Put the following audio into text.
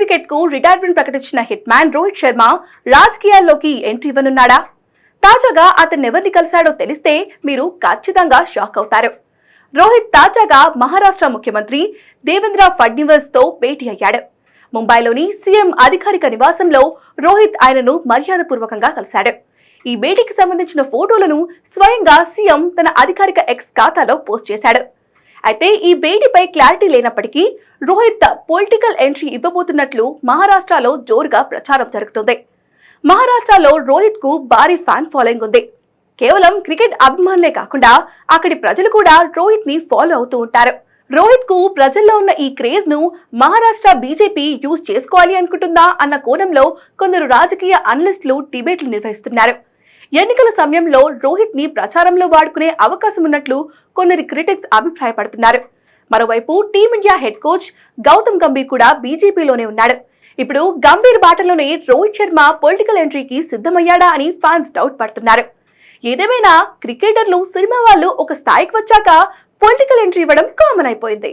Cricket కు retirement ప్రకటించిన hit man Rohit Sharma రాజకీయాల్లోకి ఎంట్రీ ఇవ్వనున్నాడా? తాజాగా అతన్ని ఎవరిని కలిశాడో తెలిస్తే మీరు ఖచ్చితంగా షాక్ అవుతారు. రోహిత్ తాజాగా మహారాష్ట్ర ముఖ్యమంత్రి దేవేంద్ర ఫడ్నవీస్ తో భేటీ అయ్యాడు. ముంబైలోని సీఎం అధికారిక నివాసంలో రోహిత్ ఆయనను మర్యాదపూర్వకంగా కలిశాడు. ఈ భేటీకి సంబంధించిన ఫోటోలను స్వయంగా సీఎం తన అధికారిక ఎక్స్ ఖాతాలో పోస్ట్ చేశాడు. అయితే ఈ భేటీపై క్లారిటీ లేనప్పటికీ రోహిత్ పొలిటికల్ ఎంట్రీ ఇవ్వబోతున్నట్లు మహారాష్ట్రలో జోరుగా ప్రచారం జరుగుతుంది. మహారాష్ట్రలో రోహిత్ కు భారీ ఫ్యాన్ ఫాలోయింగ్ ఉంది. కేవలం క్రికెట్ అభిమానులే కాకుండా అక్కడి ప్రజలు కూడా రోహిత్ ని ఫాలో అవుతూ ఉంటారు. రోహిత్ కు ప్రజల్లో ఉన్న ఈ క్రేజ్ ను మహారాష్ట్ర బీజేపీ యూజ్ చేసుకోవాలి అనుకుంటుందా అన్న కోణంలో కొందరు రాజకీయ అనలిస్టులు డిబేట్లు నిర్వహిస్తున్నారు. ఎన్నికల సమయంలో రోహిత్ ని ప్రచారంలో వాడుకునే అవకాశం ఉన్నట్లు కొందరు క్రిటిక్స్ అభిప్రాయపడుతున్నారు. మరోవైపు team India head coach Gautam Gambhir కూడా బీజేపీలోనే ఉన్నాడు. ఇప్పుడు గంభీర్ బాటలోనే రోహిత్ శర్మ పొలిటికల్ ఎంట్రీకి సిద్ధమయ్యాడా అని ఫ్యాన్స్ డౌట్ పడుతున్నారు. ఏదేమైనా క్రికెటర్లు, సినిమా వాళ్ళు ఒక స్థాయికి వచ్చాక పొలిటికల్ ఎంట్రీ ఇవ్వడం కామన్ అయిపోయింది.